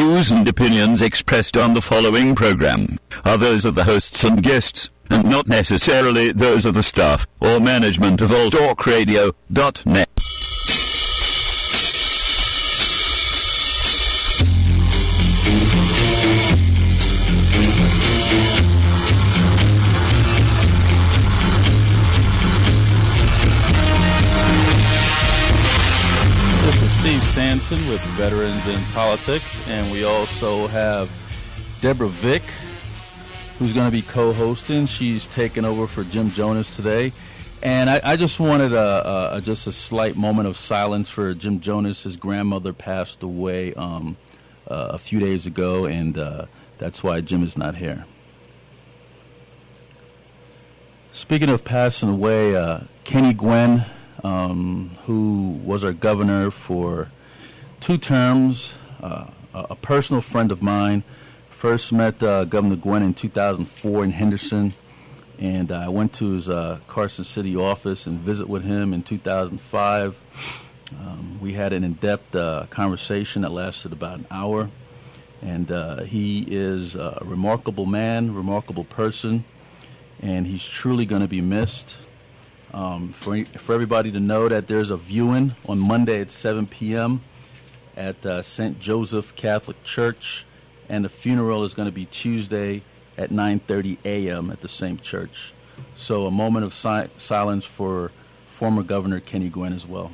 views and opinions expressed on the following program are those of the hosts and guests, and not necessarily those of the staff or management of alltalkradio.net. Sanson with Veterans in Politics, and we also have Deborah Vick, who's going to be co-hosting. She's taking over for Jim Jonas today, and I just wanted just a slight moment of silence for Jim Jonas. His grandmother passed away a few days ago, and that's why Jim is not here. Speaking of passing away, Kenny Gwynn, who was our governor for 2 terms, a personal friend of mine. First met Governor Gwynn in 2004 in Henderson, and I went to his Carson City office and visit with him in 2005. We had an in-depth conversation that lasted about an hour, and he is a remarkable man, remarkable person, and he's truly going to be missed. For everybody to know that there's a viewing on Monday at 7 p.m. at St. Joseph Catholic Church, and the funeral is going to be Tuesday at 9:30 a.m. at the same church. So a moment of silence for former Governor Kenny Gwynn as well.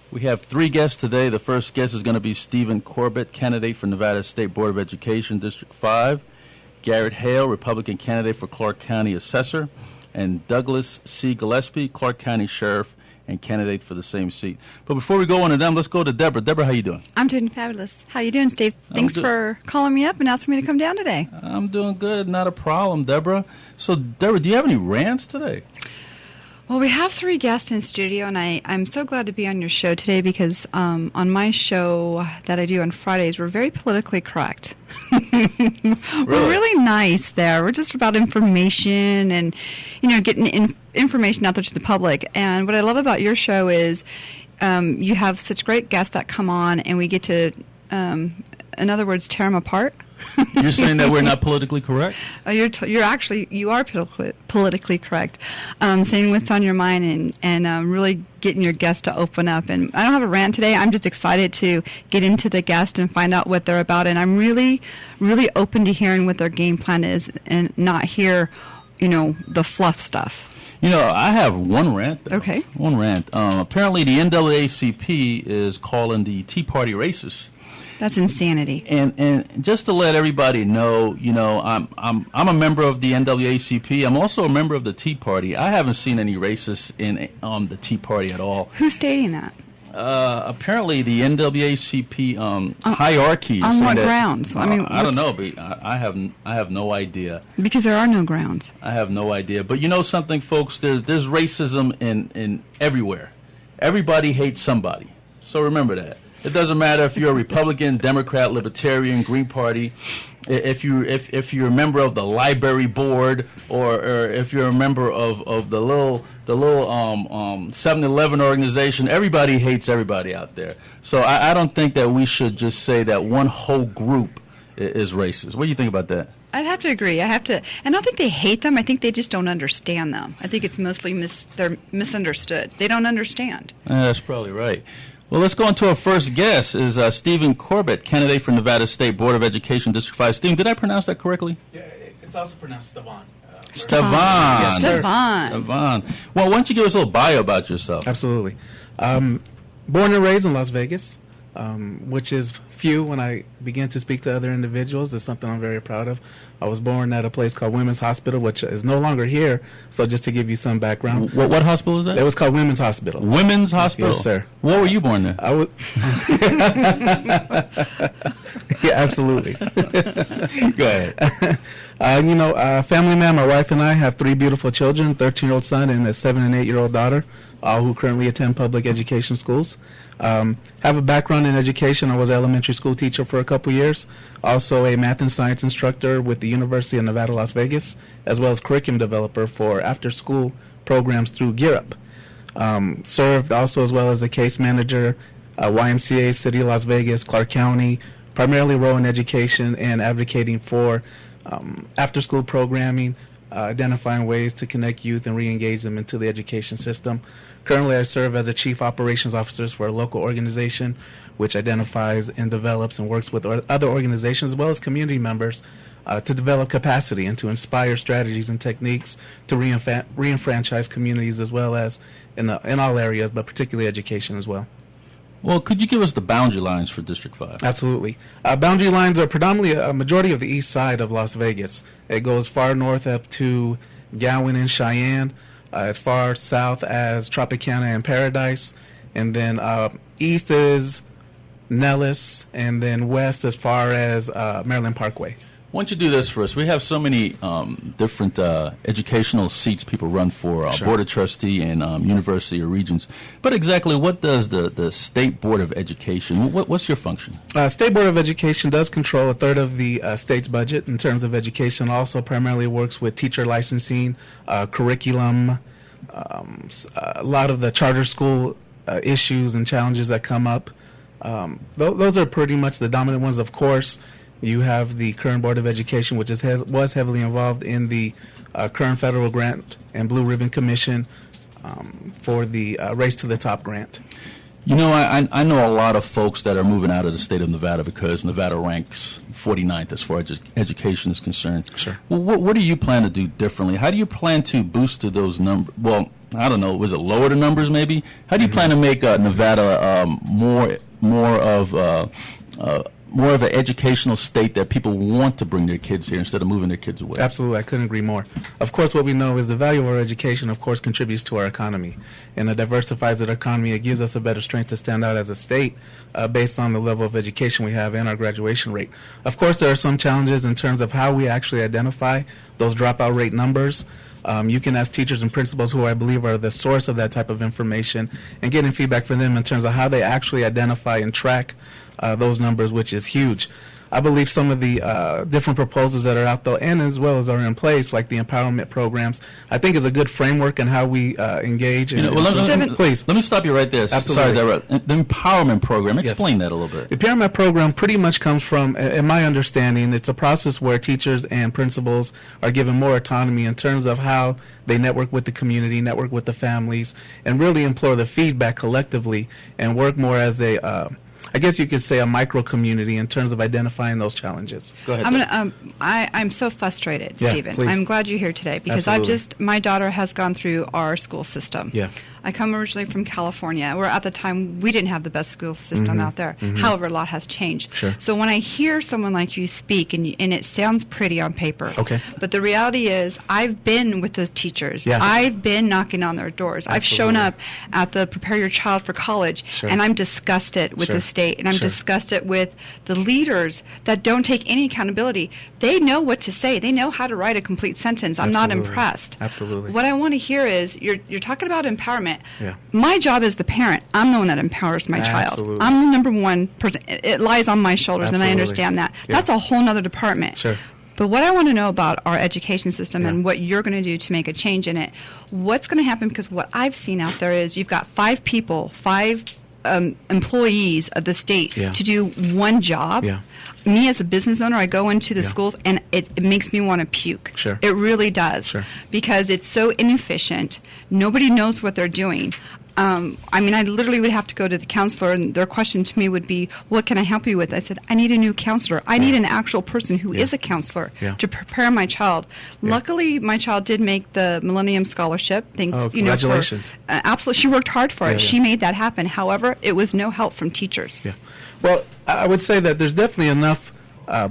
We have 3 guests today. The first guest is going to be Stephen Corbett, candidate for Nevada State Board of Education, District 5. Garrett Hale, Republican candidate for Clark County Assessor, and Douglas C. Gillespie, Clark County Sheriff, and candidate for the same seat. But before we go on to them, let's go to Deborah. Deborah, how you doing? I'm doing fabulous. How you doing, Steve? Thanks for calling me up and asking me to come down today. I'm doing good. Not a problem, Deborah. So, Deborah, do you have any rants today? Well, we have 3 guests in studio, and I'm so glad to be on your show today because on my show that I do on Fridays, we're very politically correct. We're really nice there. We're just about information and, getting information out there to the public. And what I love about your show is you have such great guests that come on, and we get to, in other words, tear them apart. You're saying that we're not politically correct? You are politically correct. Saying what's on your mind and really getting your guests to open up. And I don't have a rant today. I'm just excited to get into the guest and find out what they're about. And I'm really, really open to hearing what their game plan is and not hear, the fluff stuff. I have one rant. Okay. One rant. Apparently the NAACP is calling the Tea Party racist. That's insanity. And just to let everybody know, I'm a member of the NAACP. I'm also a member of the Tea Party. I haven't seen any racists in the Tea Party at all. Who's stating that? Apparently, the NAACP hierarchy. On what grounds? I don't know, but I have no idea. Because there are no grounds. I have no idea. But you know something, folks? There's racism in everywhere. Everybody hates somebody. So remember that. It doesn't matter if you're a Republican, Democrat, Libertarian, Green Party, if you're a member of the library board, or if you're a member of the little 7-Eleven organization. Everybody hates everybody out there. So I don't think that we should just say that one whole group is racist. What do you think about that? I'd have to agree. And I don't think they hate them. I think they just don't understand them. I think it's mostly they're misunderstood. They don't understand. That's probably right. Well, let's go on to our first guest, is Stephen Corbett, candidate for Nevada State Board of Education, District 5. Stephen, did I pronounce that correctly? Yeah, it's also pronounced Stevan. Stevan. Yes, Stevan. Well, why don't you give us a little bio about yourself? Absolutely. Born and raised in Las Vegas, which is few when I begin to speak to other individuals. It's something I'm very proud of. I was born at a place called Women's Hospital, which is no longer here. So just to give you some background. What hospital is that? It was called Women's Hospital. Women's Hospital? Yes, sir. Where were you born there? Yeah, absolutely. Go ahead. Family man, my wife and I have 3 beautiful children, 13-year-old son and a 7 and 8-year-old daughter, all who currently attend public education schools. Have a background in education. I was an elementary school teacher for a couple years, also a math and science instructor with the University of Nevada, Las Vegas, as well as curriculum developer for after-school programs through Gear Up. Served also as well as a case manager, YMCA, City of Las Vegas, Clark County, primarily role in education and advocating for after-school programming, identifying ways to connect youth and re-engage them into the education system. Currently, I serve as a Chief Operations Officer for a local organization which identifies and develops and works with other organizations as well as community members to develop capacity and to inspire strategies and techniques to re-enfranchise communities as well as in all areas, but particularly education as well. Well, could you give us the boundary lines for District 5? Absolutely. Boundary lines are predominantly a majority of the east side of Las Vegas. It goes far north up to Gowan and Cheyenne, as far south as Tropicana and Paradise, and then east is Nellis, and then west as far as Maryland Parkway. Why don't you do this for us? We have so many different educational seats people run for, Sure. Board of Trustee and university or regions. But exactly what does the State Board of Education, what's your function? State Board of Education does control a third of the state's budget in terms of education. Also primarily works with teacher licensing, curriculum, a lot of the charter school issues and challenges that come up. Those are pretty much the dominant ones. Of course, you have the current Board of Education, which was heavily involved in the current federal grant and Blue Ribbon Commission for the Race to the Top grant. You know, I know a lot of folks that are moving out of the state of Nevada because Nevada ranks 49th as far as education is concerned. Sure. Well, what do you plan to do differently? How do you plan to boost to those numbers? Well, I don't know. Was it lower the numbers maybe? How do you plan to make Nevada more of an educational state that people want to bring their kids here instead of moving their kids away? Absolutely, I couldn't agree more. Of course, what we know is the value of our education, of course, contributes to our economy. And it diversifies our economy. It gives us a better strength to stand out as a state based on the level of education we have and our graduation rate. Of course, there are some challenges in terms of how we actually identify those dropout rate numbers. You can ask teachers and principals, who I believe are the source of that type of information, and getting feedback from them in terms of how they actually identify and track those numbers, which is huge. I believe some of the different proposals that are out there, and as well as are in place, like the empowerment programs, I think is a good framework in how we engage. Please. Let me stop you right there. Absolutely. Sorry, the empowerment program, explain that a little bit. The empowerment program pretty much comes from, in my understanding, it's a process where teachers and principals are given more autonomy in terms of how they network with the community, network with the families, and really implore the feedback collectively and work more as a I guess you could say a micro community in terms of identifying those challenges. Go ahead. I'm so frustrated, Yeah, Stephen. please. I'm glad you're here today because Absolutely. my daughter has gone through our school system. Yeah. I come originally from California, where at the time we didn't have the best school system out there. However, a lot has changed. Sure. So when I hear someone like you speak, and it sounds pretty on paper, Okay. but the reality is I've been with those teachers. Yeah. I've been knocking on their doors. I've shown Absolutely. up at the Prepare Your Child for College, Sure. and I'm disgusted with Sure. the state, and I'm Sure. disgusted with the leaders that don't take any accountability. They know what to say. They know how to write a complete sentence. I'm not Absolutely. impressed. Absolutely. What I want to hear is you're talking about empowerment. Yeah. My job as the parent, I'm the one that empowers my child. Absolutely. I'm the number one person. It lies on my shoulders, and I Absolutely. understand that. Yeah. That's a whole nother department. Sure. But what I want to know about our education system Yeah. and what you're going to do to make a change in it, what's going to happen, because what I've seen out there is you've got five employees of the state Yeah. to do one job. Yeah. Me as a business owner, I go into the Yeah. schools and it makes me want to puke. Sure. It really does. Sure. Because it's so inefficient. Nobody knows what they're doing. I literally would have to go to the counselor, and their question to me would be, what can I help you with? I said, I need a new counselor. I need an actual person who is a counselor Yeah. to prepare my child. Yeah. Luckily, my child did make the Millennium Scholarship. Thanks, Oh, congratulations. Absolutely. She worked hard for it. Yeah. She made that happen. However, it was no help from teachers. Yeah. Well, I would say that there's definitely enough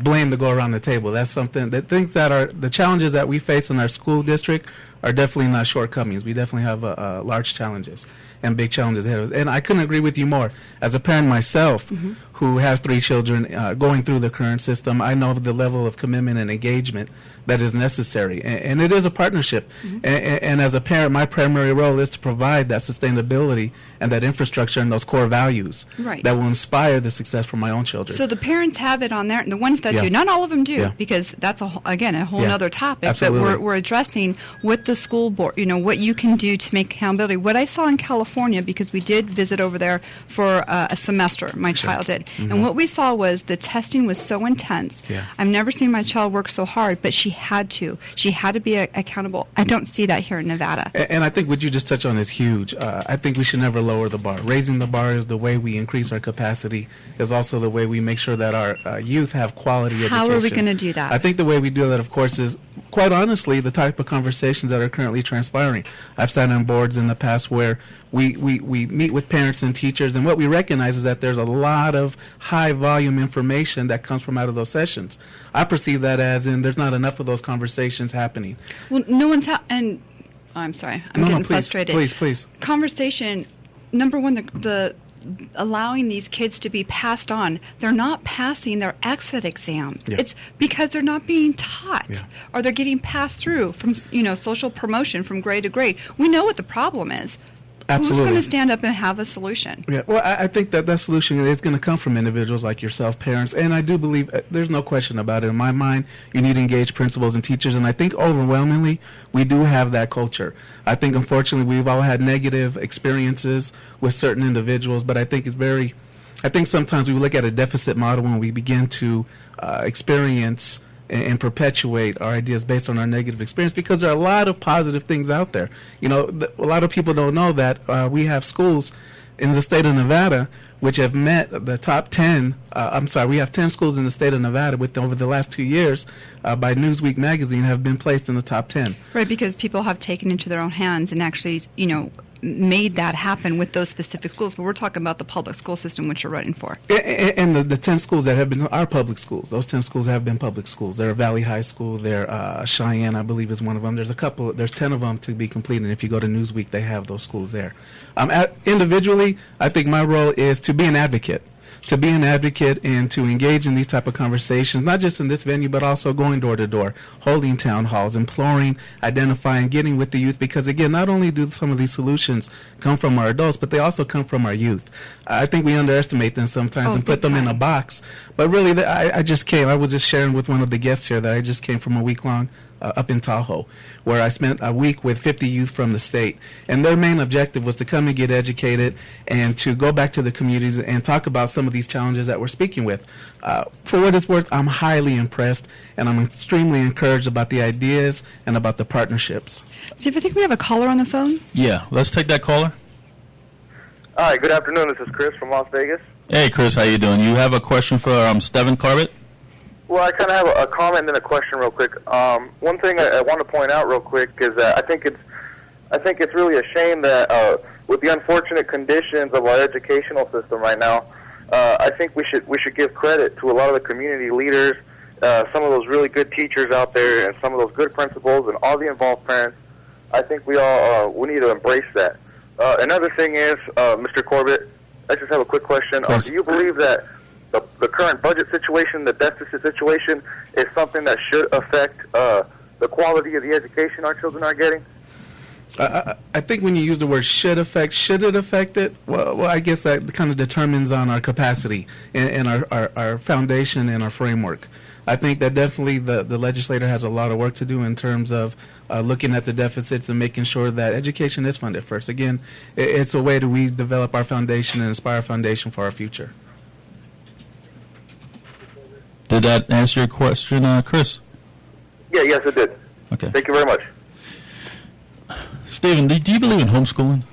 blame to go around the table. That's something that things that are the challenges that we face in our school district are definitely not shortcomings. We definitely have large challenges and big challenges ahead of us. And I couldn't agree with you more. As a parent myself, who has 3 children going through the current system, I know the level of commitment and engagement that is necessary. And it is a partnership. And as a parent, my primary role is to provide that sustainability and that infrastructure and those core values Right. that will inspire the success for my own children. So the parents have it on there, and the ones that do, not all of them do, because that's again a whole other topic Absolutely. that we're addressing with the school board. What you can do to make accountability. What I saw in California, because we did visit over there for a semester, my child did, and what we saw was the testing was so intense. I've never seen my child work so hard, but she had to. She had to be accountable. I don't see that here in Nevada. And I think what you just touched on is huge. I think we should never lower the bar. Raising the bar is the way we increase our capacity, is also the way we make sure that our youth have quality education. How are we going to do that? I think the way we do that, of course, is, quite honestly, the type of conversations that are currently transpiring. I've sat on boards in the past where we meet with parents and teachers, and what we recognize is that there's a lot of high-volume information that comes from out of those sessions. I perceive that as in there's not enough of those conversations happening. Well, no one's and I'm sorry, I'm getting frustrated. Please. Conversation. Number one, the allowing these kids to be passed on. They're not passing their exit exams. It's because they're not being taught, or they're getting passed through from social promotion from grade to grade. We know what the problem is. Absolutely. Who's going to stand up and have a solution? Yeah, well, I think that solution is going to come from individuals like yourself, parents, and I do believe there's no question about it. In my mind, you need engaged principals and teachers, and I think overwhelmingly we do have that culture. I think, unfortunately, we've all had negative experiences with certain individuals, but I think sometimes we look at a deficit model when we begin to experience and perpetuate our ideas based on our negative experience, because there are a lot of positive things out there. A lot of people don't know that we have schools in the state of Nevada which have met the top 10. We have 10 schools in the state of Nevada over the last 2 years by Newsweek magazine have been placed in the top 10. Right, because people have taken into their own hands and actually, made that happen with those specific schools. But we're talking about the public school system, which you're running for. And the 10 schools that have been are public schools. Those 10 schools have been public schools. They're Valley High School. They're Cheyenne, I believe, is one of them. There's 10 of them to be completed. And if you go to Newsweek, they have those schools there. Individually, I think my role is to be an advocate. And to engage in these type of conversations, not just in this venue, but also going door to door, holding town halls, imploring, identifying, getting with the youth, because again, not only do some of these solutions come from our adults, but they also come from our youth. I think we underestimate them sometimes and put them in a box. But really, I was just sharing with one of the guests here that I just came from a week-long up in Tahoe, where I spent a week with 50 youth from the state. And their main objective was to come and get educated and to go back to the communities and talk about some of these challenges that we're speaking with. For what it's worth, I'm highly impressed, and I'm extremely encouraged about the ideas and about the partnerships. So if I think we have a caller on the phone? Yeah, let's take that caller. Hi, good afternoon. This is Chris from Las Vegas. Hey, Chris, how you doing? You have a question for Steven Corbett? Well, I kind of have a comment and a question real quick. One thing I want to point out real quick is that I think it's really a shame that with the unfortunate conditions of our educational system right now, I think we should give credit to a lot of the community leaders, some of those really good teachers out there, and some of those good principals, and all the involved parents. I think we need to embrace that. Another thing is, Mr. Corbett, I just have a quick question. Do you believe that the current budget situation, the deficit situation, is something that should affect the quality of the education our children are getting? I think when you use the word should it affect it? Well, I guess that kind of determines on our capacity and our foundation and our framework. I think that definitely the legislator has a lot of work to do in terms of looking at the deficits and making sure that education is funded first. Again, it's a way that we develop our foundation and inspire our foundation for our future. Did that answer your question, Chris? Yes, it did. Okay. Thank you very much. Stephen, do you believe in homeschooling?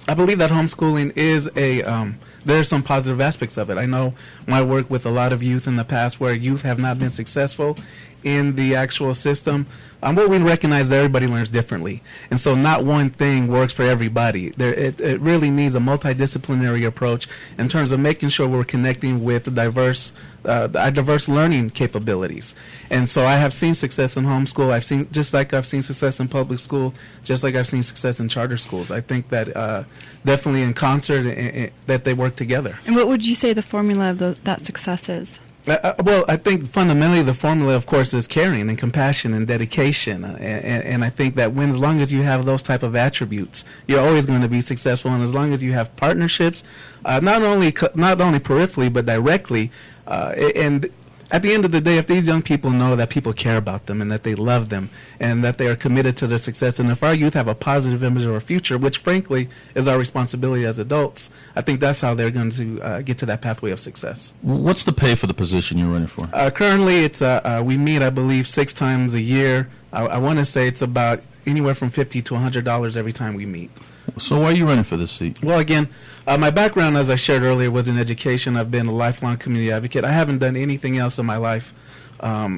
I believe that homeschooling is there are some positive aspects of it. I know my work with a lot of youth in the past where youth have not been successful in the actual system, what we recognize that everybody learns differently. And so not one thing works for everybody. It really needs a multidisciplinary approach in terms of making sure we're connecting with diverse learning capabilities. And so I have seen success in homeschool. I've seen success in public school, just like I've seen success in charter schools. I think that definitely in concert that they work together. And what would you say the formula of that success is? Well, I think fundamentally the formula, of course, is caring and compassion and dedication, and I think that as long as you have those type of attributes, you're always going to be successful. And as long as you have partnerships, not only peripherally but directly, and at the end of the day, if these young people know that people care about them and that they love them and that they are committed to their success, and if our youth have a positive image of our future, which frankly is our responsibility as adults, I think that's how they're going to get to that pathway of success. What's the pay for the position you're running for? Currently, it's we meet, I believe, 6 times a year. I want to say it's about anywhere from $50 to $100 every time we meet. So why are you running for this seat? Well, again, my background, as I shared earlier, was in education. I've been a lifelong community advocate. I haven't done anything else in my life,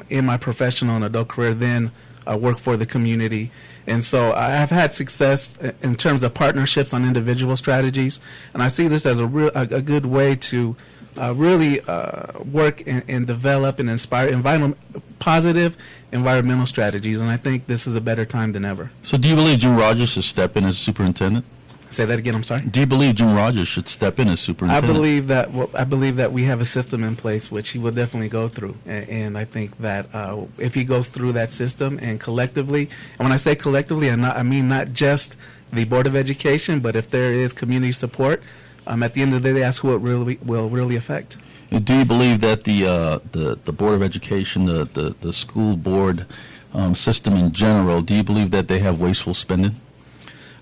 in my professional and adult career, than work for the community. And so I have had success in terms of partnerships on individual strategies, and I see this as a good way to really work and develop and inspire positive environmental strategies, and I think this is a better time than ever. So do you believe Jim Rogers should step in as superintendent? Say that again, I'm sorry? Do you believe Jim Rogers should step in as superintendent? I believe that we have a system in place which he will definitely go through, and I think that if he goes through that system and collectively, and when I say collectively, I mean not just the Board of Education, but if there is community support, at the end of the day, that's who it will really affect. And do you believe that the Board of Education, the school board system in general, do you believe that they have wasteful spending?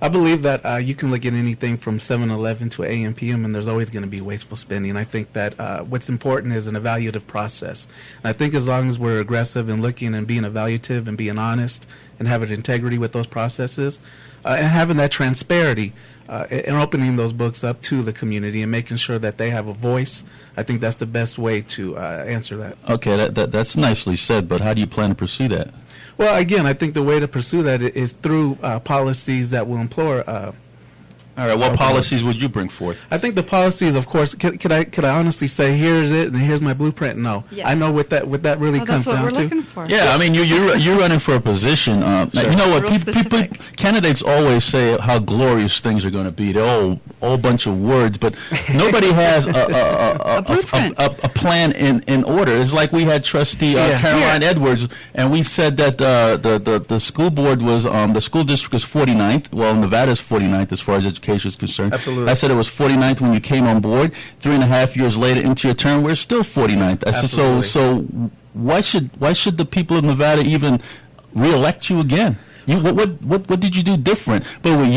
I believe that you can look at anything from 7-Eleven to AM/PM, and there's always going to be wasteful spending. I think that what's important is an evaluative process. And I think as long as we're aggressive and looking and being evaluative and being honest and having integrity with those processes, and having that transparency, and opening those books up to the community and making sure that they have a voice, I think that's the best way to answer that. Okay, that's nicely said, but how do you plan to pursue that? Well, again, I think the way to pursue that is through policies that will implore. All right, what policies would you bring forth? I think the policies, of course, could I honestly say, here's it and here's my blueprint? No. Yeah. I know what that really comes down to. That's what we're looking for. Yeah, I mean, you're running for a position. Sure. You know what? Real Candidates always say how glorious things are going to be. They're all bunch of words, but nobody has a blueprint, a plan in order. It's like we had Trustee Caroline Edwards, and we said that the school board was the school district is 49th. Well, Nevada's 49th as far as education is concerned. Absolutely. I said it was 49th when you came on board. 3.5 years later into your term, we're still 49th. I said, so why should the people of Nevada even re-elect you again? What did you do different? But with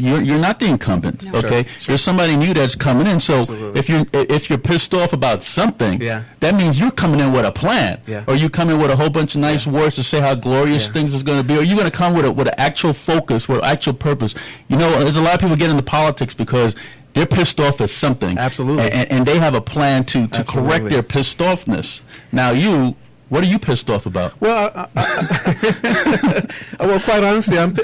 you're not the incumbent. No. Okay, Sure. there's somebody new that's coming in. So Absolutely. if you're pissed off about something, Yeah. that means you're coming in with a plan. Yeah. Or you come in with a whole bunch of nice words to say how glorious things is going to be. Or you're going to come with an actual focus, with an actual purpose. You know, there's a lot of people get into politics because they're pissed off at something. Absolutely. And they have a plan to correct their pissed offness. Now what are you pissed off about? Well, well, quite honestly, I'm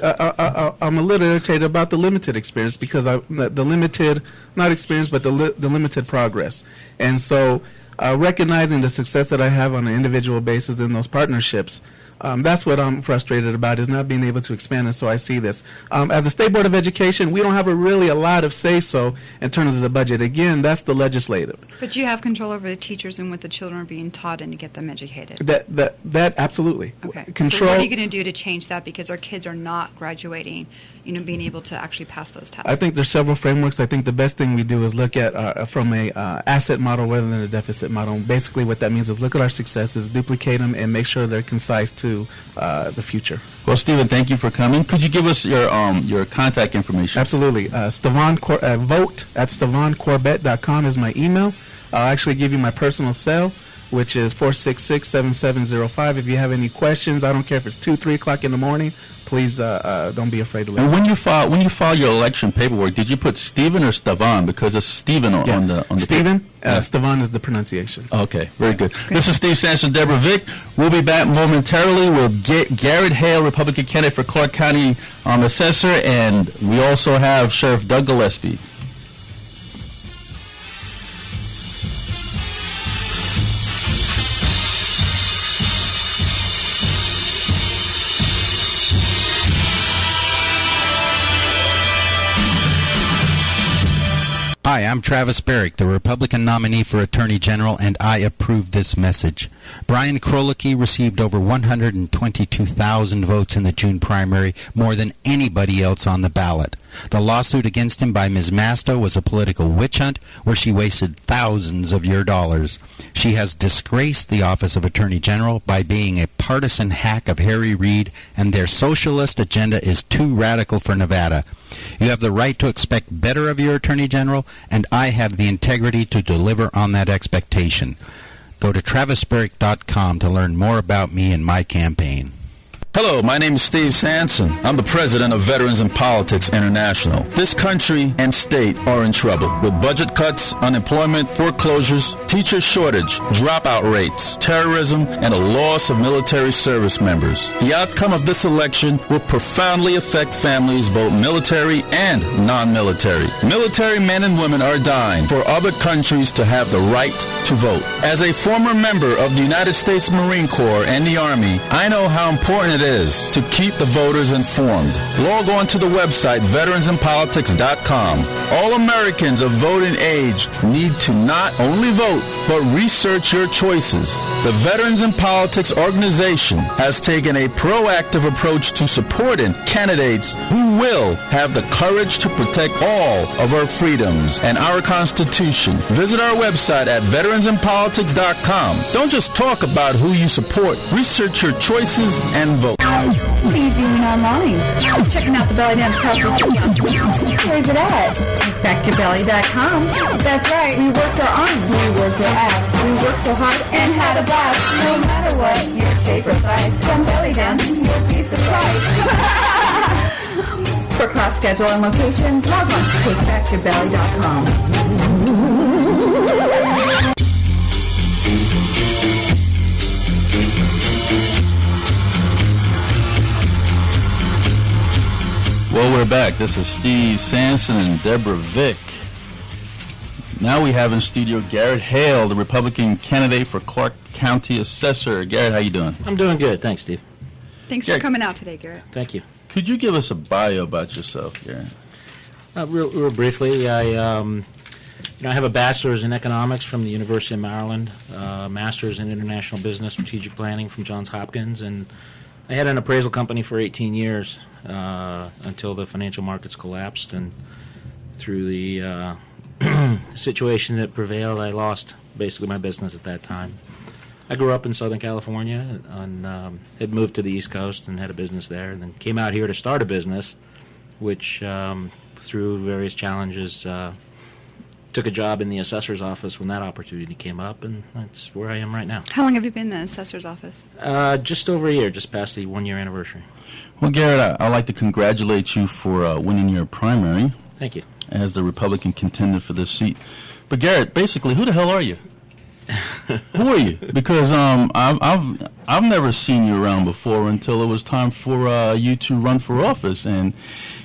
a little irritated about the limited experience because the limited, not experience, but the limited progress. And so recognizing the success that I have on an individual basis in those partnerships, that's what I'm frustrated about, is not being able to expand, and so I see this. As a State Board of Education, we don't have really a lot of say-so in terms of the budget. Again, that's the legislative. But you have control over the teachers and what the children are being taught and to get them educated. That absolutely. Okay. Control. So what are you going to do to change that, because our kids are not graduating, being able to actually pass those tests? I think there's several frameworks. I think the best thing we do is look at from a asset model rather than a deficit model. Basically what that means is look at our successes, duplicate them, and make sure they're concise to the future. Well, Stephen, thank you for coming. Could you give us your contact information? Absolutely. Vote at StevanCorbett.com is my email. I'll actually give you my personal cell. which is 466-7705. If you have any questions, I don't care if it's 2, 3 o'clock in the morning, please don't be afraid to leave. And when you file your election paperwork, did you put Stephen or Stevan? Because it's Stephen on the Stephen. Stevan is the pronunciation. Okay, very good. This is Steve Sampson, Deborah Vick. We'll be back momentarily. We'll get Garrett Hale, Republican candidate for Clark County Assessor, and we also have Sheriff Doug Gillespie. Hi, I'm Travis Barrick, the Republican nominee for Attorney General, and I approve this message. Brian Krolicki received over 122,000 votes in the June primary, more than anybody else on the ballot. The lawsuit against him by Ms. Masta was a political witch hunt where she wasted thousands of your dollars. She has disgraced the office of Attorney General by being a partisan hack of Harry Reid, and their socialist agenda is too radical for Nevada. You have the right to expect better of your Attorney General, and I have the integrity to deliver on that expectation. Go to travisberrick.com to learn more about me and my campaign. Hello, my name is Steve Sampson. I'm the president of Veterans in Politics International. This country and state are in trouble with budget cuts, unemployment, foreclosures, teacher shortage, dropout rates, terrorism, and a loss of military service members. The outcome of this election will profoundly affect families, both military and non-military. Military men and women are dying for other countries to have the right to vote. As a former member of the United States Marine Corps and the Army, I know how important it is to keep the voters informed. Log on to the website veteransinpolitics.com. All Americans of voting age need to not only vote, but research your choices. The Veterans in Politics organization has taken a proactive approach to supporting candidates who will have the courage to protect all of our freedoms and our Constitution. Visit our website at veteransinpolitics.com. Don't just talk about who you support. Research your choices and vote. What are you doing online? Checking out the Belly Dance Coffee Kiosk. Where's it at? TakeBackYourBelly.com. That's right, we worked our arms, we worked our ass, we worked so hard and had a blast. No matter what your shape or size, come belly dance, you'll be surprised. For class schedule and locations, log on to TakeBackYourBelly.com. Well, we're back. This is Steve Sampson and Deborah Vick. Now we have in studio Garrett Hale, the Republican candidate for Clark County Assessor. Garrett, how you doing? I'm doing good. Thanks, Steve. Thanks for coming out today, Garrett. Thank you. Could you give us a bio about yourself, Garrett? Real briefly, I have a bachelor's in economics from the University of Maryland, master's in international business strategic planning from Johns Hopkins, and I had an appraisal company for 18 years until the financial markets collapsed, and through the situation that prevailed, I lost basically my business at that time. I grew up in Southern California and had moved to the East Coast and had a business there, and then came out here to start a business, which through various challenges took a job in the assessor's office when that opportunity came up, and that's where I am right now. How long have you been in the assessor's office? Just over a year, just past the 1-year anniversary. Well, Garrett, I'd like to congratulate you for winning your primary. Thank you. As the Republican contender for this seat. But Garrett, basically, who the hell are you? Who are you? Because I've never seen you around before until it was time for you to run for office, and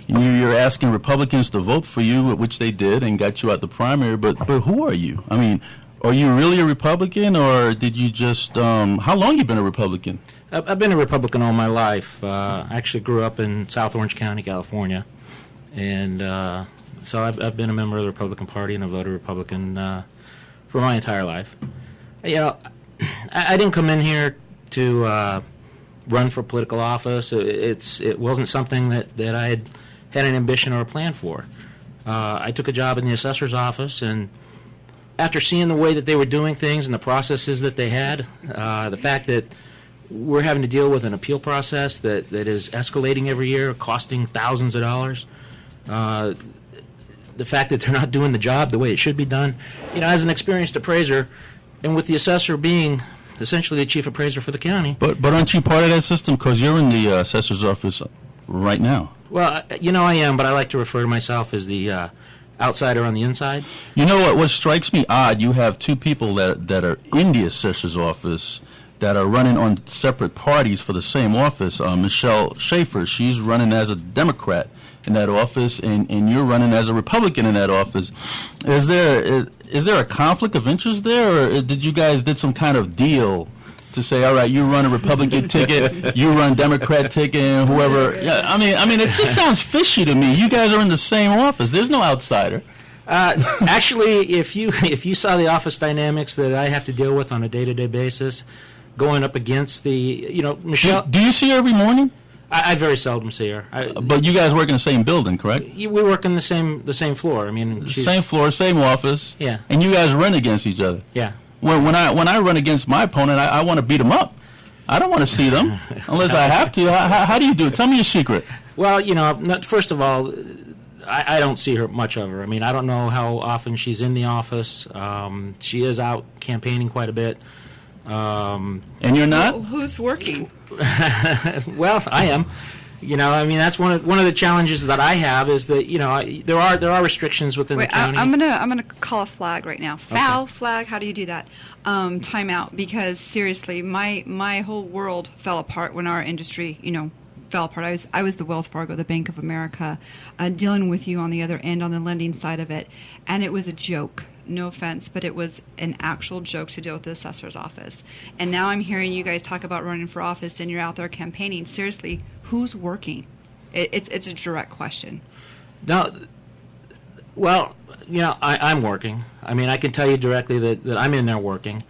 you're asking Republicans to vote for you, which they did, and got you out the primary. But who are you? I mean, are you really a Republican, or did you just? How long you been a Republican? I've been a Republican all my life. I actually grew up in South Orange County, California, and so I've been a member of the Republican Party and a voter Republican for my entire life. You know, I didn't come in here to run for political office. It wasn't something that I had an ambition or a plan for. I took a job in the assessor's office, and after seeing the way that they were doing things and the processes that they had, the fact that we're having to deal with an appeal process that is escalating every year, costing thousands of dollars, the fact that they're not doing the job the way it should be done. You know, as an experienced appraiser, and with the assessor being essentially the chief appraiser for the county. But aren't you part of that system? Because you're in the assessor's office right now. Well, I am, but I like to refer to myself as the outsider on the inside. You know what strikes me odd? You have two people that are in the assessor's office that are running on separate parties for the same office. Michelle Schaefer, she's running as a Democrat in that office, and you're running as a Republican in that office. Is there a conflict of interest there, or did you guys did some kind of deal to say, all right, you run a Republican ticket, you run Democrat ticket, and whoever? Yeah, I mean, it just sounds fishy to me. You guys are in the same office. There's no outsider. Actually, if you saw the office dynamics that I have to deal with on a day-to-day basis, going up against Michelle. Do you see her every morning? I very seldom see her. But you guys work in the same building, correct? We work in the same floor. I mean, same floor, same office. Yeah. And you guys run against each other. Yeah. When I run against my opponent, I want to beat them up. I don't want to see them unless I have to. How do you do it? Tell me your secret. Well, first of all, I don't see her much of her. I mean, I don't know how often she's in the office. She is out campaigning quite a bit. And you're not? Well, who's working? Well, I am. That's one of the challenges that I have is that there are restrictions within the county. I'm gonna call a flag right now. Foul flag. How do you do that? Time out, because seriously, my whole world fell apart when our industry, fell apart. I was the Wells Fargo, the Bank of America, dealing with you on the other end on the lending side of it, and it was a joke. No offense, but it was an actual joke to deal with the assessor's office. And now I'm hearing you guys talk about running for office and you're out there campaigning. Seriously, who's working? It's a direct question. No, well, I'm working. I mean, I can tell you directly that I'm in there working.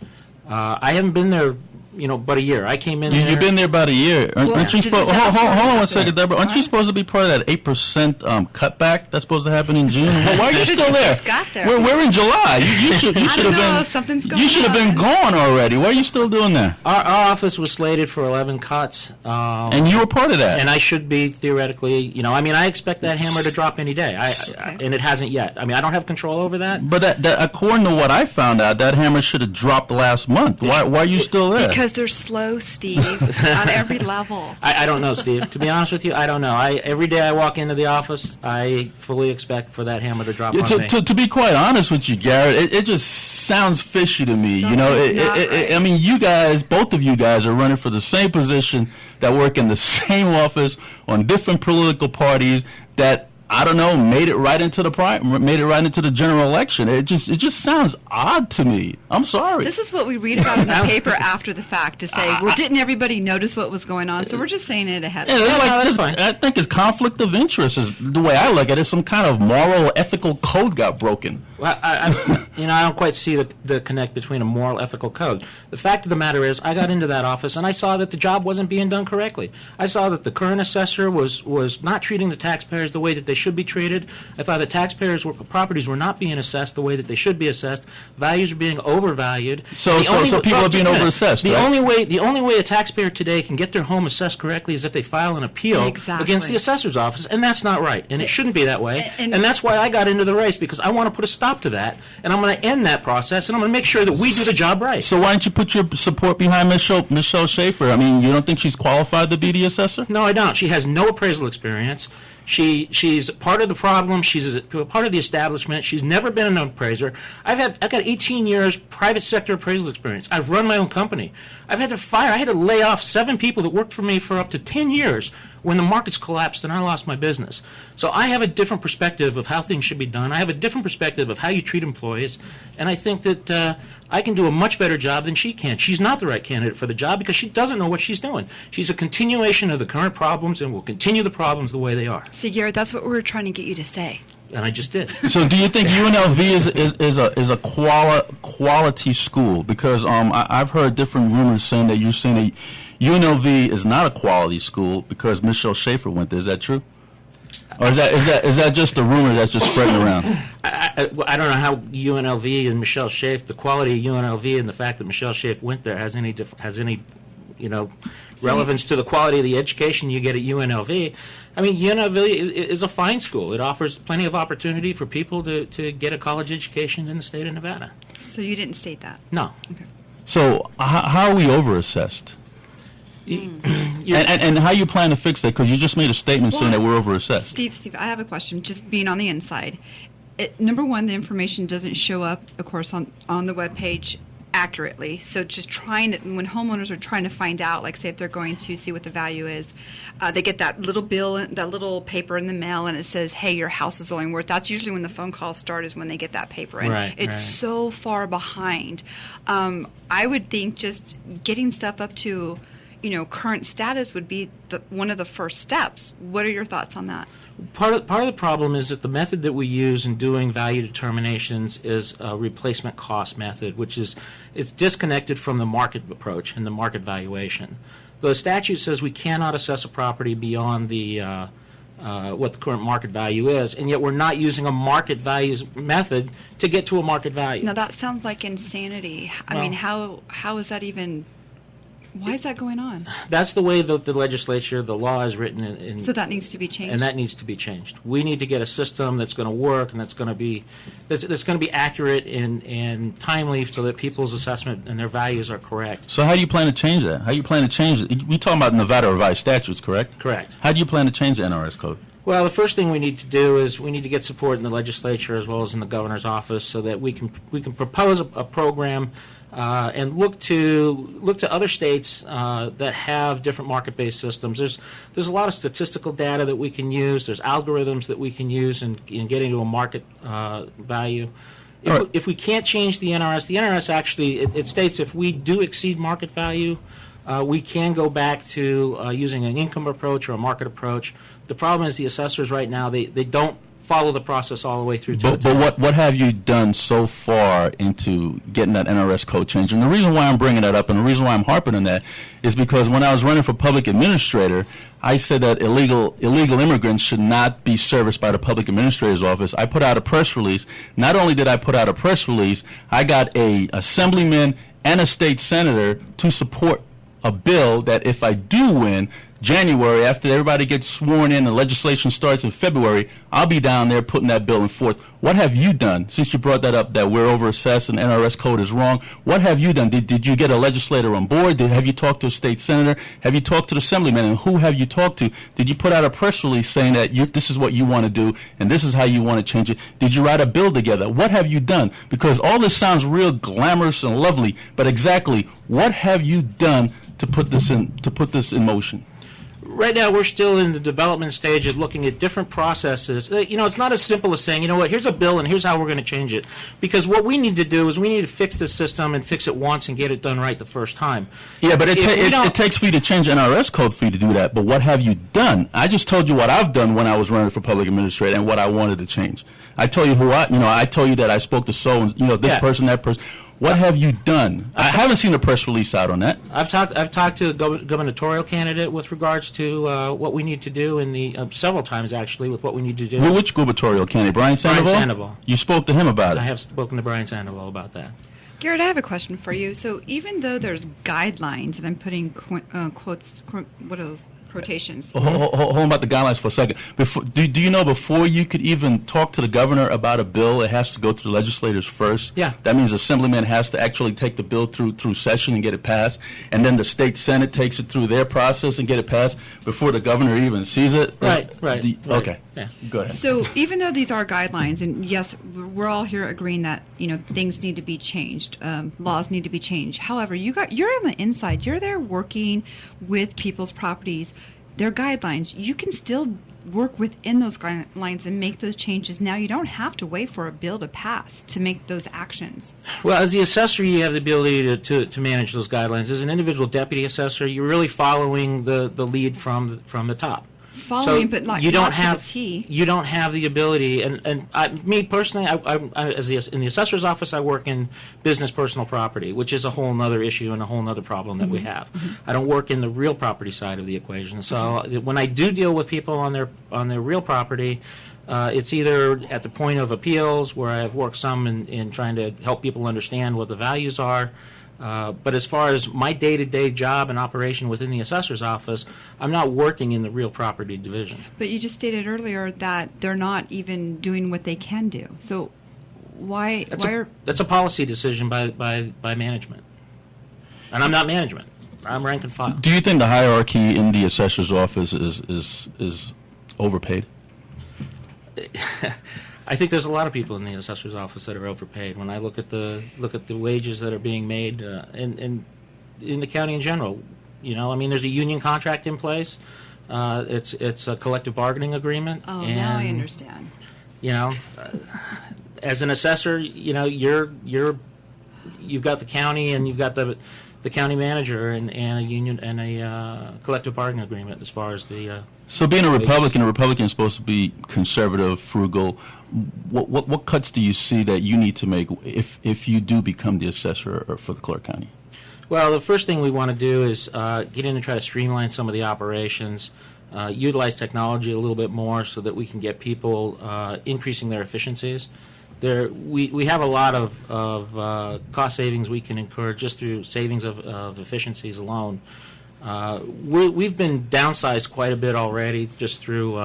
I haven't been there, but a year. I came in there. You've been there about a year. Aren't you supposed? Hold on one second, Deborah. Aren't you supposed to be part of that 8% cutback that's supposed to happen in June? Why are you still there? Just got there. We're in July. You should have been. Something's going You should have been gone already. Why are you still doing that? Our office was slated for 11 cuts. And you were part of that. And I should be theoretically. I expect that hammer to drop any day. And it hasn't yet. I mean, I don't have control over that. But that according to what I found out, that hammer should have dropped last month. Why are you still there? Because they're slow, Steve, on every level. I don't know, Steve. To be honest with you, I don't know. Every day I walk into the office, I fully expect for that hammer to drop on me. To be quite honest with you, Garrett, it just sounds fishy to me. Right. I mean, you guys, both of you guys are running for the same position that work in the same office on different political parties that, I don't know, made it right into the general election. It just sounds odd to me. I'm sorry. This is what we read about in the paper after the fact to say, well, didn't everybody notice what was going on? So we're just saying it ahead of time. That's fine. I think it's conflict of interest is the way I look at it. Some kind of moral, ethical code got broken. Well, I don't quite see the connect between a moral, ethical code. The fact of the matter is, I got into that office and I saw that the job wasn't being done correctly. I saw that the current assessor was not treating the taxpayers the way that they should be treated. I thought that properties were not being assessed the way that they should be assessed. Values are being overvalued. So people are being overassessed. The only way a taxpayer today can get their home assessed correctly is if they file an appeal against the assessor's office, and that's not right, and it shouldn't be that way. And that's why I got into the race, because I want to put a stop to that, and I'm going to end that process, and I'm going to make sure that we do the job right. So why don't you put your support behind Michelle Schaefer? I mean, you don't think she's qualified to be the assessor? No, I don't. She has no appraisal experience. She's part of the problem. She's part of the establishment. She's never been an appraiser. I've got 18 years private sector appraisal experience. I've run my own company. I had to lay off 7 people that worked for me for up to 10 years when the markets collapsed and I lost my business. So I have a different perspective of how things should be done. I have a different perspective of how you treat employees, and I think that I can do a much better job than she can. She's not the right candidate for the job because she doesn't know what she's doing. She's a continuation of the current problems and will continue the problems the way they are. See, Garrett, that's what we were trying to get you to say. And I just did. So do you think UNLV is a quality school? Because I've heard different rumors saying that you're saying that UNLV is not a quality school because Michelle Schaefer went there. Is that true? Or is that just a rumor that's just spreading around? I don't know how UNLV and Michelle Schaefer, the quality of UNLV and the fact that Michelle Schaefer went there has any relevance to the quality of the education you get at UNLV. I mean, UNLV is a fine school. It offers plenty of opportunity for people to get a college education in the state of Nevada. So you didn't state that? No. Okay. So how are we over-assessed? And how you plan to fix that? Because you just made a statement saying that we're over-assessed. Steve, I have a question. Just being on the inside, number one, the information doesn't show up, of course, on the webpage accurately. So just trying to, when homeowners are trying to find out, like say if they're going to see what the value is, they get that little bill, that little paper in the mail, and it says, hey, your house is only worth. That's usually when the phone calls start, is when they get that paper. And it's so far behind. I would think just getting stuff up to current status would be one of the first steps. What are your thoughts on that? Part of the problem is that the method that we use in doing value determinations is a replacement cost method, which is it's disconnected from the market approach and the market valuation. The statute says we cannot assess a property beyond the what the current market value is, and yet we're not using a market values method to get to a market value. Now that sounds like insanity. I mean, how is that even? Why is that going on? That's the way that the legislature, the law is written. So that needs to be changed. And that needs to be changed. We need to get a system that's going to work and that's going to be accurate and timely, so that people's assessment and their values are correct. So how do you plan to change that? How do you plan to change it? We're talking about Nevada revised statutes, correct? Correct. How do you plan to change the NRS code? Well, the first thing we need to do is we need to get support in the legislature as well as in the governor's office, so that we can propose a program. And look to other states that have different market-based systems. There's a lot of statistical data that we can use. There's algorithms that we can use in getting to a market value. If we can't change the NRS actually it states if we do exceed market value, we can go back to using an income approach or a market approach. The problem is the assessors right now they don't follow the process all the way through to But what have you done so far into getting that NRS code changed? And the reason why I'm bringing that up and the reason why I'm harping on that is because when I was running for public administrator, I said that illegal immigrants should not be serviced by the public administrator's office. I put out a press release. Not only did I put out a press release, I got a assemblyman and a state senator to support a bill that if I do win, January, after everybody gets sworn in and legislation starts in February, I'll be down there putting that bill in forth. What have you done, since you brought that up, that we're over-assessed and NRS code is wrong? What have you done? Did you get a legislator on board? Have you talked to a state senator? Have you talked to the assemblyman? And who have you talked to? Did you put out a press release saying that this is what you want to do and this is how you want to change it? Did you write a bill together? What have you done? Because all this sounds real glamorous and lovely, but exactly what have you done to put this in motion? Right now, we're still in the development stage of looking at different processes. It's not as simple as saying, here's a bill and here's how we're going to change it. Because what we need to do is we need to fix this system and fix it once and get it done right the first time. Yeah, but it takes for you to change NRS code for you to do that. But what have you done? I just told you what I've done when I was running for public administrator and what I wanted to change. I told you I told you that I spoke to this person, that person. What have you done? I haven't seen a press release out on that. I've talked to a gubernatorial candidate with regards to what we need to do in the several times actually with what we need to do. Well, which gubernatorial candidate? Brian Sandoval? Brian Sandoval. You spoke to him about it. I have spoken to Brian Sandoval about that. Garrett, I have a question for you. So even though there's guidelines, and I'm putting quotes, what are those? Quotations. Hold on about the guidelines for a second. Do you know before you could even talk to the governor about a bill, it has to go through the legislators first? Yeah. That means the assemblyman has to actually take the bill through session and get it passed, and then the state senate takes it through their process and get it passed before the governor even sees it? Right. Okay. Yeah. Go ahead. So even though these are guidelines, and yes, we're all here agreeing that things need to be changed, laws need to be changed. However, you're on the inside. You're there working with people's properties. Their guidelines. You can still work within those guidelines and make those changes now. You don't have to wait for a bill to pass to make those actions. Well, as the assessor, you have the ability to manage those guidelines. As an individual deputy assessor, you're really following the lead from the top. Following, but not you don't not have to the T. You don't have the ability, me personally, in the assessor's office, I work in business personal property, which is a whole other issue and a whole other problem that we have. I don't work in the real property side of the equation. So when I do deal with people on their real property, it's either at the point of appeals, where I've worked some in trying to help people understand what the values are. But as far as my day-to-day job and operation within the assessor's office, I'm not working in the real property division. But you just stated earlier that they're not even doing what they can do. So why are... That's a policy decision by management. And I'm not management. I'm rank and file. Do you think the hierarchy in the assessor's office is overpaid? I think there's a lot of people in the assessor's office that are overpaid. When I look at the wages that are being made in the county in general, I mean, there's a union contract in place. It's a collective bargaining agreement. Oh, now I understand. As an assessor, you've got the county and you've got the county manager and a union and a collective bargaining agreement as far as the. So being a Republican is supposed to be conservative, frugal. What cuts do you see that you need to make if you do become the assessor for the Clark County? Well, the first thing we want to do is get in and try to streamline some of the operations, utilize technology a little bit more so that we can get people increasing their efficiencies. We have a lot of cost savings we can incur just through savings of efficiencies alone. We've been downsized quite a bit already just through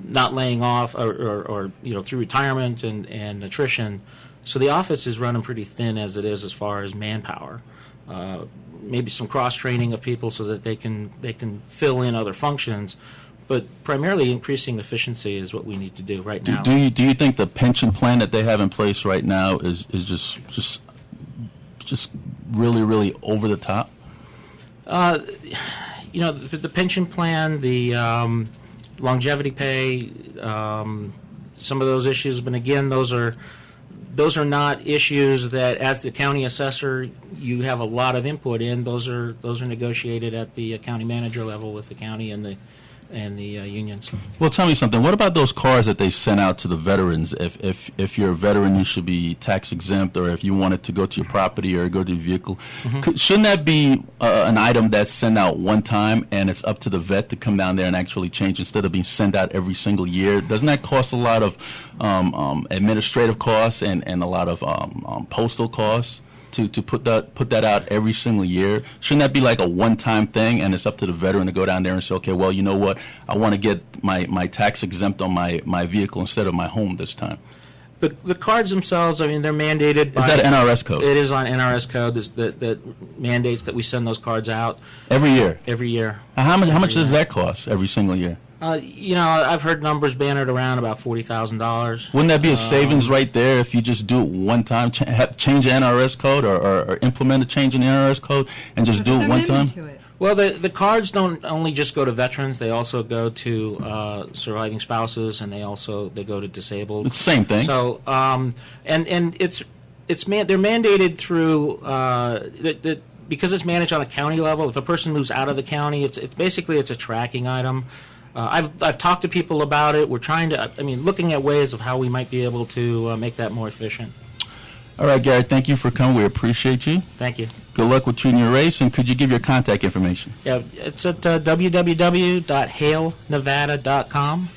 not laying off or through retirement and attrition. So the office is running pretty thin as it is as far as manpower. Maybe some cross-training of people so that they can fill in other functions. But primarily increasing efficiency is what we need to do right now. Do you think the pension plan that they have in place right now is just really, really over the top? The pension plan, the longevity pay, some of those issues. But again, those are not issues that, as the county assessor, you have a lot of input in. Those are negotiated at the county manager level with the county and the unions. Well, tell me something. What about those cards that they sent out to the veterans? If you're a veteran, you should be tax exempt, or if you wanted to go to your property or go to your vehicle, shouldn't that be an item that's sent out one time and it's up to the vet to come down there and actually change instead of being sent out every single year? Doesn't that cost a lot of administrative costs and a lot of postal costs? To put that out every single year? Shouldn't that be like a one-time thing, and it's up to the veteran to go down there and say, okay, well, you know what, I want to get my tax exempt on my vehicle instead of my home this time? The cards themselves, I mean, they're mandated by... Is that an NRS code? It is on NRS code that mandates that we send those cards out. Every year? Every year. How much does that cost every single year? I've heard numbers bannered around about $40,000. Wouldn't that be a savings right there if you just do it one time, change the NRS code or implement a change in the NRS code and just do it one time? Well, the cards don't only just go to veterans; they also go to surviving spouses, and they go to disabled. It's the same thing. So, and they're mandated through that because it's managed on a county level. If a person moves out of the county, it's basically a tracking item. I've talked to people about it. We're trying to, looking at ways of how we might be able to make that more efficient. All right, Gary, thank you for coming. We appreciate you. Thank you. Good luck with you in your race, and could you give your contact information? Yeah, it's at www.halenevada.com.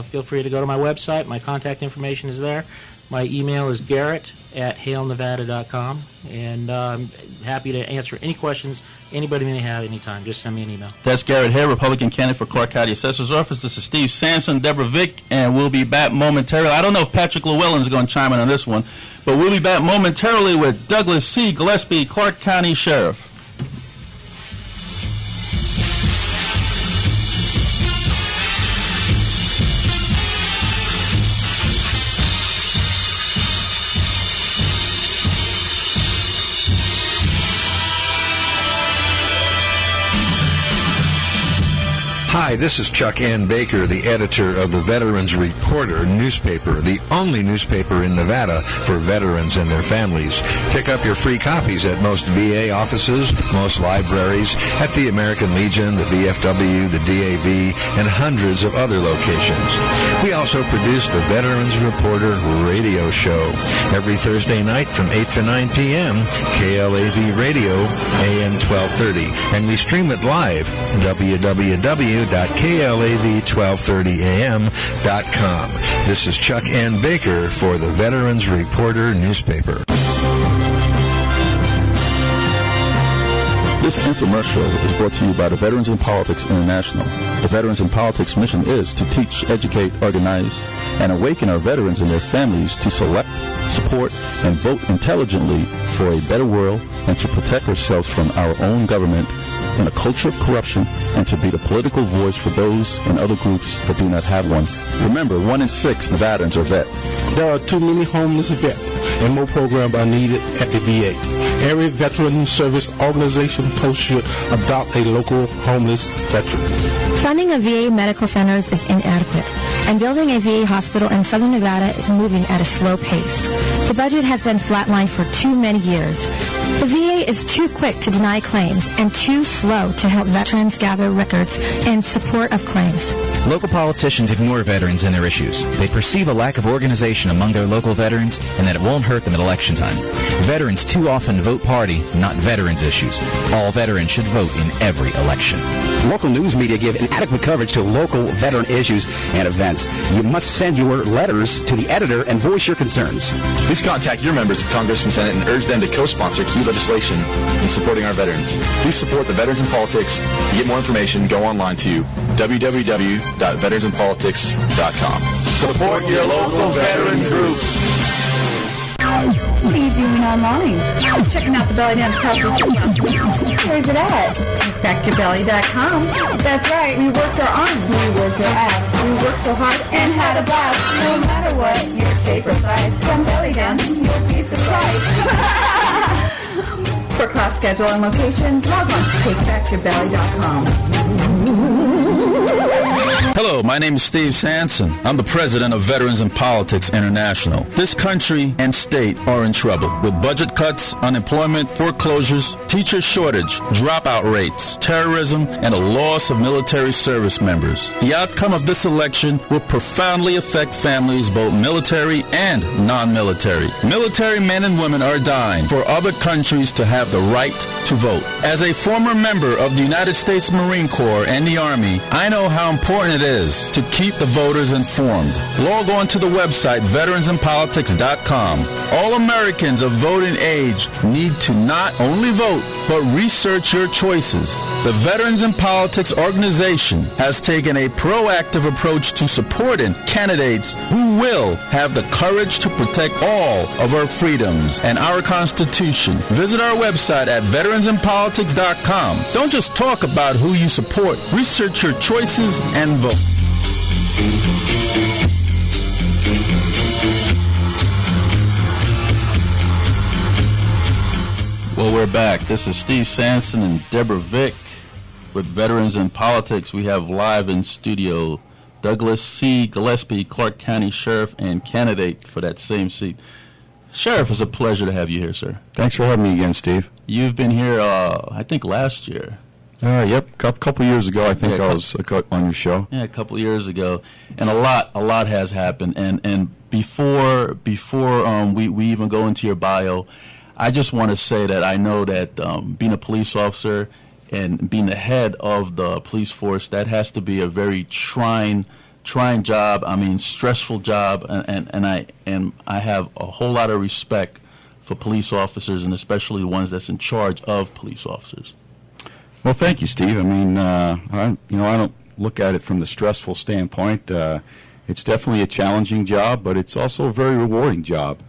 Feel free to go to my website. My contact information is there. My email is garrett@halenevada.com, and I'm happy to answer any questions anybody may have anytime. Just send me an email. That's Garrett Hare, Republican candidate for Clark County Assessor's Office. This is Steve Sanson, Deborah Vick, and we'll be back momentarily. I don't know if Patrick Llewellyn is going to chime in on this one, but we'll be back momentarily with Douglas C. Gillespie, Clark County Sheriff. Hi, this is Chuck N. Baker, the editor of the Veterans Reporter newspaper, the only newspaper in Nevada for veterans and their families. Pick up your free copies at most VA offices, most libraries, at the American Legion, the VFW, the DAV, and hundreds of other locations. We also produce the Veterans Reporter radio show every Thursday night from 8 to 9 p.m., KLAV Radio, AM 1230, and we stream it live, www.klav1230am.com. This is Chuck N. Baker for the Veterans Reporter newspaper. This infomercial is brought to you by the Veterans in Politics International. The Veterans in Politics mission is to teach, educate, organize, and awaken our veterans and their families to select, support, and vote intelligently for a better world and to protect ourselves from our own government in a culture of corruption and to be the political voice for those and other groups that do not have one. Remember, 1 in 6 Nevadans are vet. There are too many homeless vets, and more programs are needed at the VA. Every veteran service organization post should adopt a local homeless veteran. Funding of VA medical centers is inadequate, and building a VA hospital in Southern Nevada is moving at a slow pace. The budget has been flatlined for too many years. The VA is too quick to deny claims and too slow to help veterans gather records in support of claims. Local politicians ignore veterans and their issues. They perceive a lack of organization among their local veterans and that it won't hurt them at election time. Veterans too often vote party, not veterans' issues. All veterans should vote in every election. Local news media give inadequate coverage to local veteran issues and events. You must send your letters to the editor and voice your concerns. Please contact your members of Congress and Senate and urge them to co-sponsor key legislation in supporting our veterans. Please support the Veterans in Politics. To get more information, go online to www.veteransinpolitics.com. Support your local veteran groups. What are you doing online? Checking out the belly dance coffee. Where's it at? TakeBackYourBelly.com. That's right, we worked our arms, we worked our abs, we worked so hard and had a blast. No matter what your shape or size, come belly dance, you'll be surprised. For class schedule and locations, log on to TakeBackYourBelly.com. Hello, my name is Steve Sanson. I'm the president of Veterans in Politics International. This country and state are in trouble with budget cuts, unemployment, foreclosures, teacher shortage, dropout rates, terrorism, and a loss of military service members. The outcome of this election will profoundly affect families, both military and non-military. Military men and women are dying for other countries to have the right to vote. As a former member of the United States Marine Corps and the Army, I know how important it is to keep the voters informed. Log on to the website veteransinpolitics.com. All Americans of voting age need to not only vote, but research your choices. The Veterans in Politics organization has taken a proactive approach to supporting candidates who will have the courage to protect all of our freedoms and our Constitution. Visit our website at veteransinpolitics.com. Don't just talk about who you support. Research your choices and vote. Well, we're back. This is Steve Sanson and Deborah Vick with Veterans in Politics. We have live in studio Douglas C. Gillespie, Clark County Sheriff and candidate for that same seat. Sheriff, it's a pleasure to have you here, sir. Thanks for having me again, Steve. You've been here, I think, last year. Yep, couple years ago, I think I was on your show. Yeah, a couple years ago, and a lot has happened. And before we even go into your bio, I just want to say that I know that being a police officer and being the head of the police force, that has to be a very trying job. I mean, stressful job, and I have a whole lot of respect for police officers, and especially the ones that's in charge of police officers. Well, thank you, Steve. I mean, I don't look at it from the stressful standpoint. It's definitely a challenging job, but it's also a very rewarding job.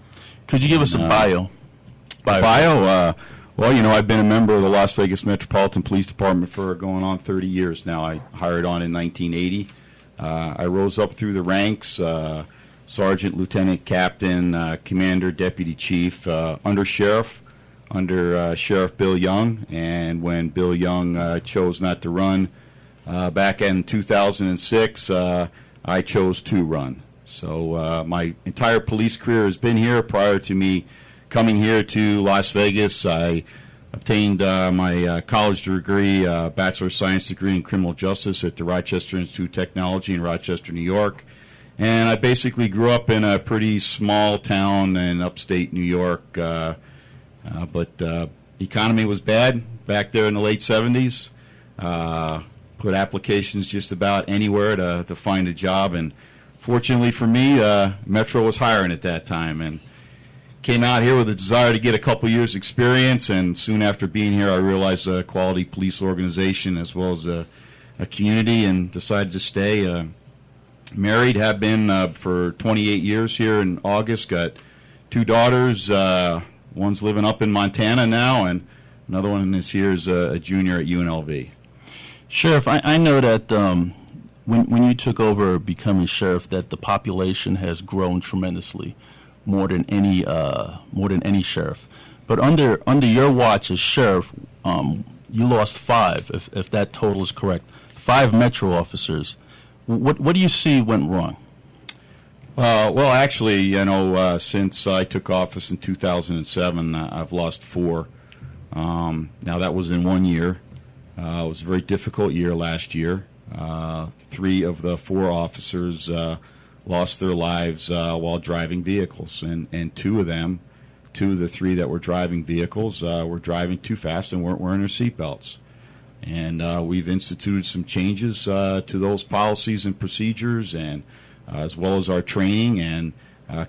Could you give us a bio? Well, I've been a member of the Las Vegas Metropolitan Police Department for going on 30 years now. I hired on in 1980. I rose up through the ranks, sergeant, lieutenant, captain, commander, deputy chief, under sheriff, under Sheriff Bill Young. And when Bill Young chose not to run back in 2006, I chose to run. So my entire police career has been here. Prior to me coming here to Las Vegas, I obtained my college degree, Bachelor of Science degree in criminal justice at the Rochester Institute of Technology in Rochester, New York. And I basically grew up in a pretty small town in upstate New York. But the economy was bad back there in the late 70s. Put applications just about anywhere to find a job. And fortunately for me, Metro was hiring at that time. And came out here with a desire to get a couple years' experience, and soon after being here, I realized a quality police organization as well as a community, and decided to stay. Married, have been for 28 years here in August. Got 2 daughters. One's living up in Montana now, and another one this year is a junior at UNLV. Sheriff, I know that when you took over becoming sheriff, that the population has grown tremendously, more than any sheriff. But under your watch as sheriff, you lost 5, if that total is correct. 5 Metro officers. What do you see went wrong? Well, actually, since I took office in 2007, I've lost 4. Now, that was in 1 year. It was a very difficult year last year. 3 of the 4 officers lost their lives while driving vehicles, and 2 of the 3 that were driving vehicles were driving too fast and weren't wearing their seatbelts. And we've instituted some changes to those policies and procedures, and as well as our training, and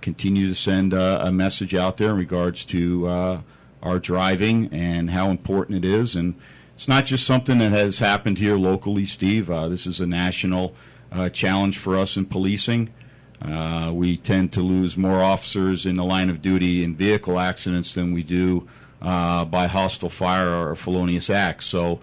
continue to send a message out there in regards to our driving and how important it is. And it's not just something that has happened here locally, Steve. This is a national challenge for us in policing. We tend to lose more officers in the line of duty in vehicle accidents than we do by hostile fire or felonious acts. So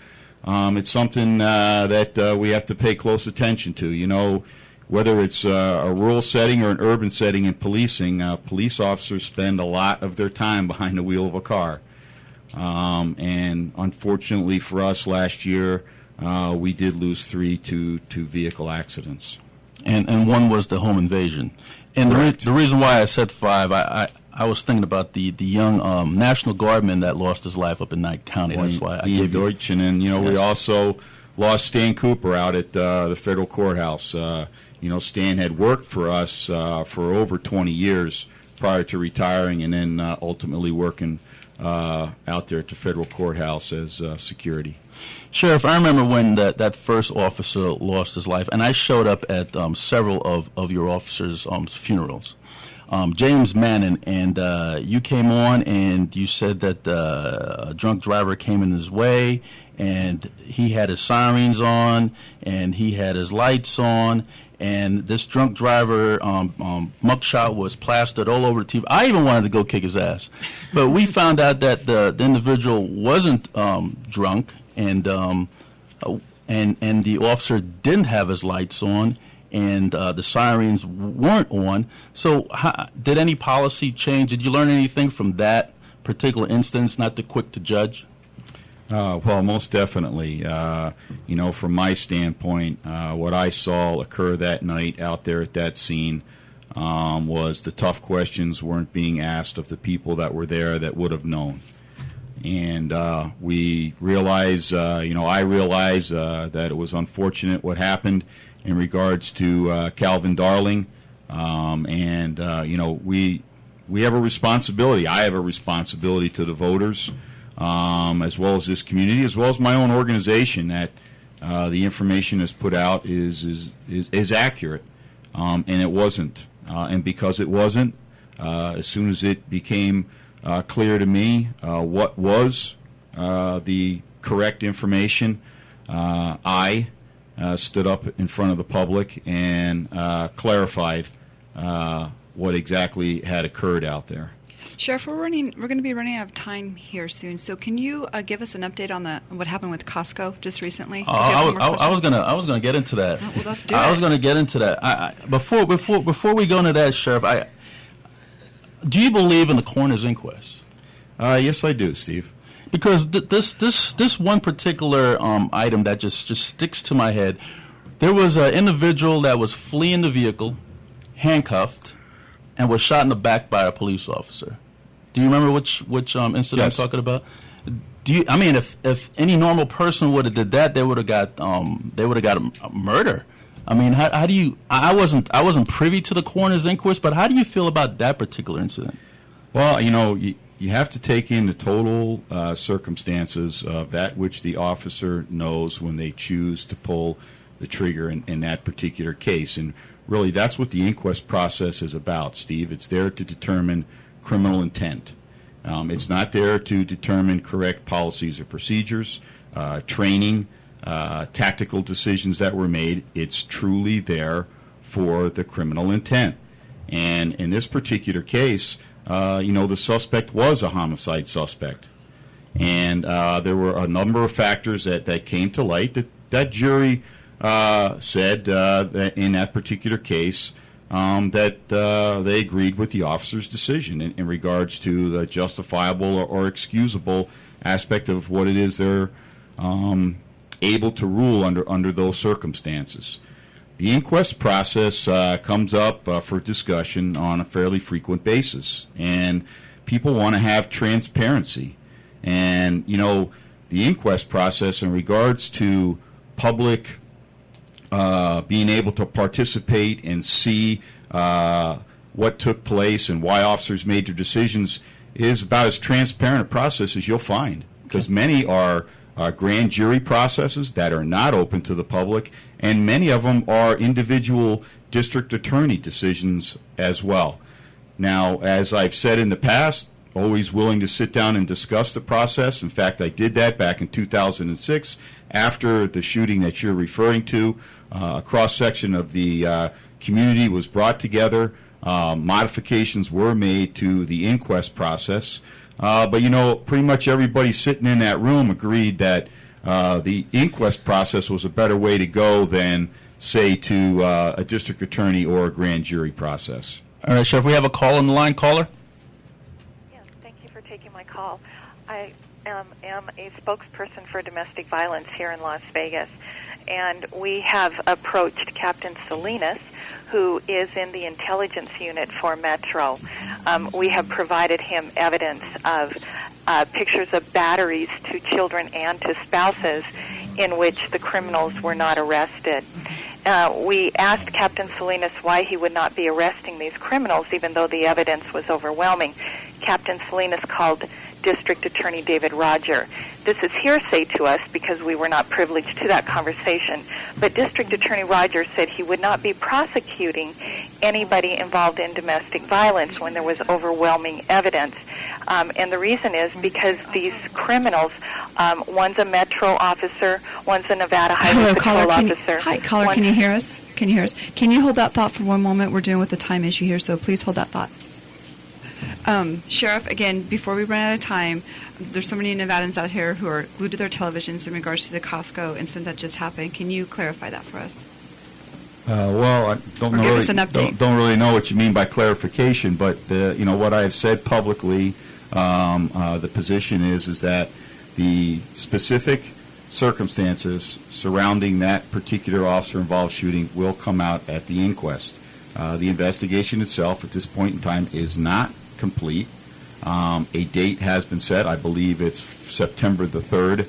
it's something that we have to pay close attention to. Whether it's a rural setting or an urban setting in policing, police officers spend a lot of their time behind the wheel of a car. And unfortunately for us last year, we did lose 3 to vehicle accidents. And 1 was the home invasion. And the reason why I said 5, I was thinking about the young National Guardman that lost his life up in Knight County. That's why I gave you. Deutsch, and then we also lost Stan Cooper out at the federal courthouse. Stan had worked for us for over 20 years prior to retiring, and then ultimately working out there at the federal courthouse as security. Sheriff, I remember when that first officer lost his life, and I showed up at several of your officers' funerals. James Mannon, and you came on and you said that a drunk driver came in his way, and he had his sirens on, and he had his lights on, and this drunk driver mugshot was plastered all over the TV. I even wanted to go kick his ass. But we found out that the individual wasn't drunk, and the officer didn't have his lights on, and the sirens weren't on. So did any policy change? Did you learn anything from that particular instance, not too quick to judge? Well, most definitely. From my standpoint, what I saw occur that night out there at that scene was the tough questions weren't being asked of the people that were there that would have known. And we realize, I realize that it was unfortunate what happened in regards to Calvin Darling. We have a responsibility. I have a responsibility to the voters, as well as this community, as well as my own organization, that the information that's put out is accurate, and it wasn't. And because it wasn't, as soon as it became clear to me what was the correct information, I stood up in front of the public and clarified what exactly had occurred out there. Sheriff, we're going to be running out of time here soon. So, can you give us an update on what happened with Costco just recently? I was gonna get into that. Oh, well, let's do it. I was gonna get into that. Before we go into that, Sheriff, do you believe in the coroner's inquest? Yes, I do, Steve. Because this one particular item that just sticks to my head. There was an individual that was fleeing the vehicle, handcuffed, and was shot in the back by a police officer. Do you remember which incident Yes. I'm talking about? If any normal person would have did that, they would have got a murder. I mean, how do you? I wasn't privy to the coroner's inquest, but how do you feel about that particular incident? Well, you have to take in the total circumstances of that which the officer knows when they choose to pull the trigger in that particular case. And really, that's what the inquest process is about, Steve. It's there to determine criminal intent. It's not there to determine correct policies or procedures, training, tactical decisions that were made. It's truly there for the criminal intent. And in this particular case, the suspect was a homicide suspect. And there were a number of factors that came to light that jury said that in that particular case that they agreed with the officer's decision in regards to the justifiable or excusable aspect of what it is they're able to rule under those circumstances. The inquest process comes up for discussion on a fairly frequent basis, and people want to have transparency. And, the inquest process in regards to public being able to participate and see what took place and why officers made their decisions is about as transparent a process as you'll find, because many are grand jury processes that are not open to the public, and many of them are individual district attorney decisions as well. Now, as I've said in the past, always willing to sit down and discuss the process. In fact, I did that back in 2006 after the shooting that you're referring to. A cross-section of the community was brought together. Modifications were made to the inquest process. But pretty much everybody sitting in that room agreed that the inquest process was a better way to go than, say, to a district attorney or a grand jury process. All right, Sheriff, we have a call on the line. Caller? Yes, thank you for taking my call. I am a spokesperson for domestic violence here in Las Vegas, and we have approached Captain Salinas, who is in the intelligence unit for Metro. We have provided him evidence of pictures of batteries to children and to spouses in which the criminals were not arrested. We asked Captain Salinas why he would not be arresting these criminals, even though the evidence was overwhelming. Captain Salinas called District Attorney David Roger. This is hearsay to us because we were not privileged to that conversation, but District Attorney Roger said he would not be prosecuting anybody involved in domestic violence when there was overwhelming evidence. And the reason is because these criminals, one's a Metro officer, one's a Nevada Highway Patrol officer. Hi, caller, can you hear us? Can you hold that thought for one moment? We're dealing with the time issue here, so please hold that thought. Sheriff, again, before we run out of time, there's so many Nevadans out here who are glued to their televisions in regards to the Costco incident that just happened. Can you clarify that for us? Well, I don't know. Give us an update. Don't really know what you mean by clarification, but what I have said publicly, the position is that the specific circumstances surrounding that particular officer-involved shooting will come out at the inquest. The investigation itself at this point in time is not complete. A date has been set. I believe it's September the 3rd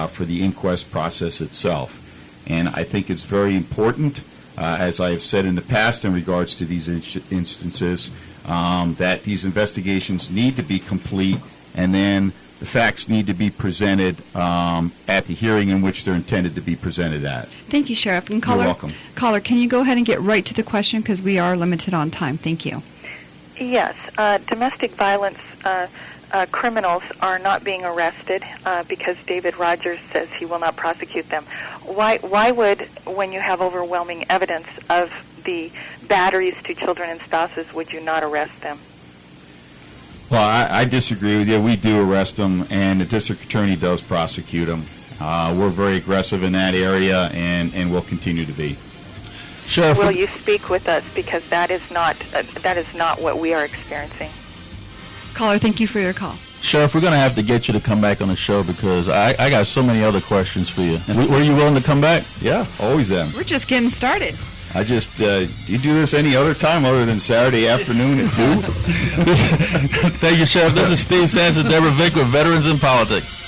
for the inquest process itself. And I think it's very important, as I have said in the past in regards to these instances, that these investigations need to be complete, and then the facts need to be presented at the hearing in which they're intended to be presented at. Thank you, Sheriff. And caller, You're welcome. Caller, can you go ahead and get right to the question because we are limited on time? Thank you. Yes, domestic violence criminals are not being arrested because David Rogers says he will not prosecute them. Why would, when you have overwhelming evidence of the batteries to children and spouses, would you not arrest them? Well, I disagree with you. We do arrest them, and the district attorney does prosecute them. We're very aggressive in that area, and will continue to be. Sheriff, will you speak with us, because that is not what we are experiencing. Caller, thank you for your call. Sheriff, we're going to have to get you to come back on the show because I got so many other questions for you. Were you willing to come back? Yeah, always am. We're just getting started. I just, you do this any other time other than Saturday afternoon at 2? Thank you, Sheriff. This is Steve Sanson, Deborah Vick with Veterans in Politics.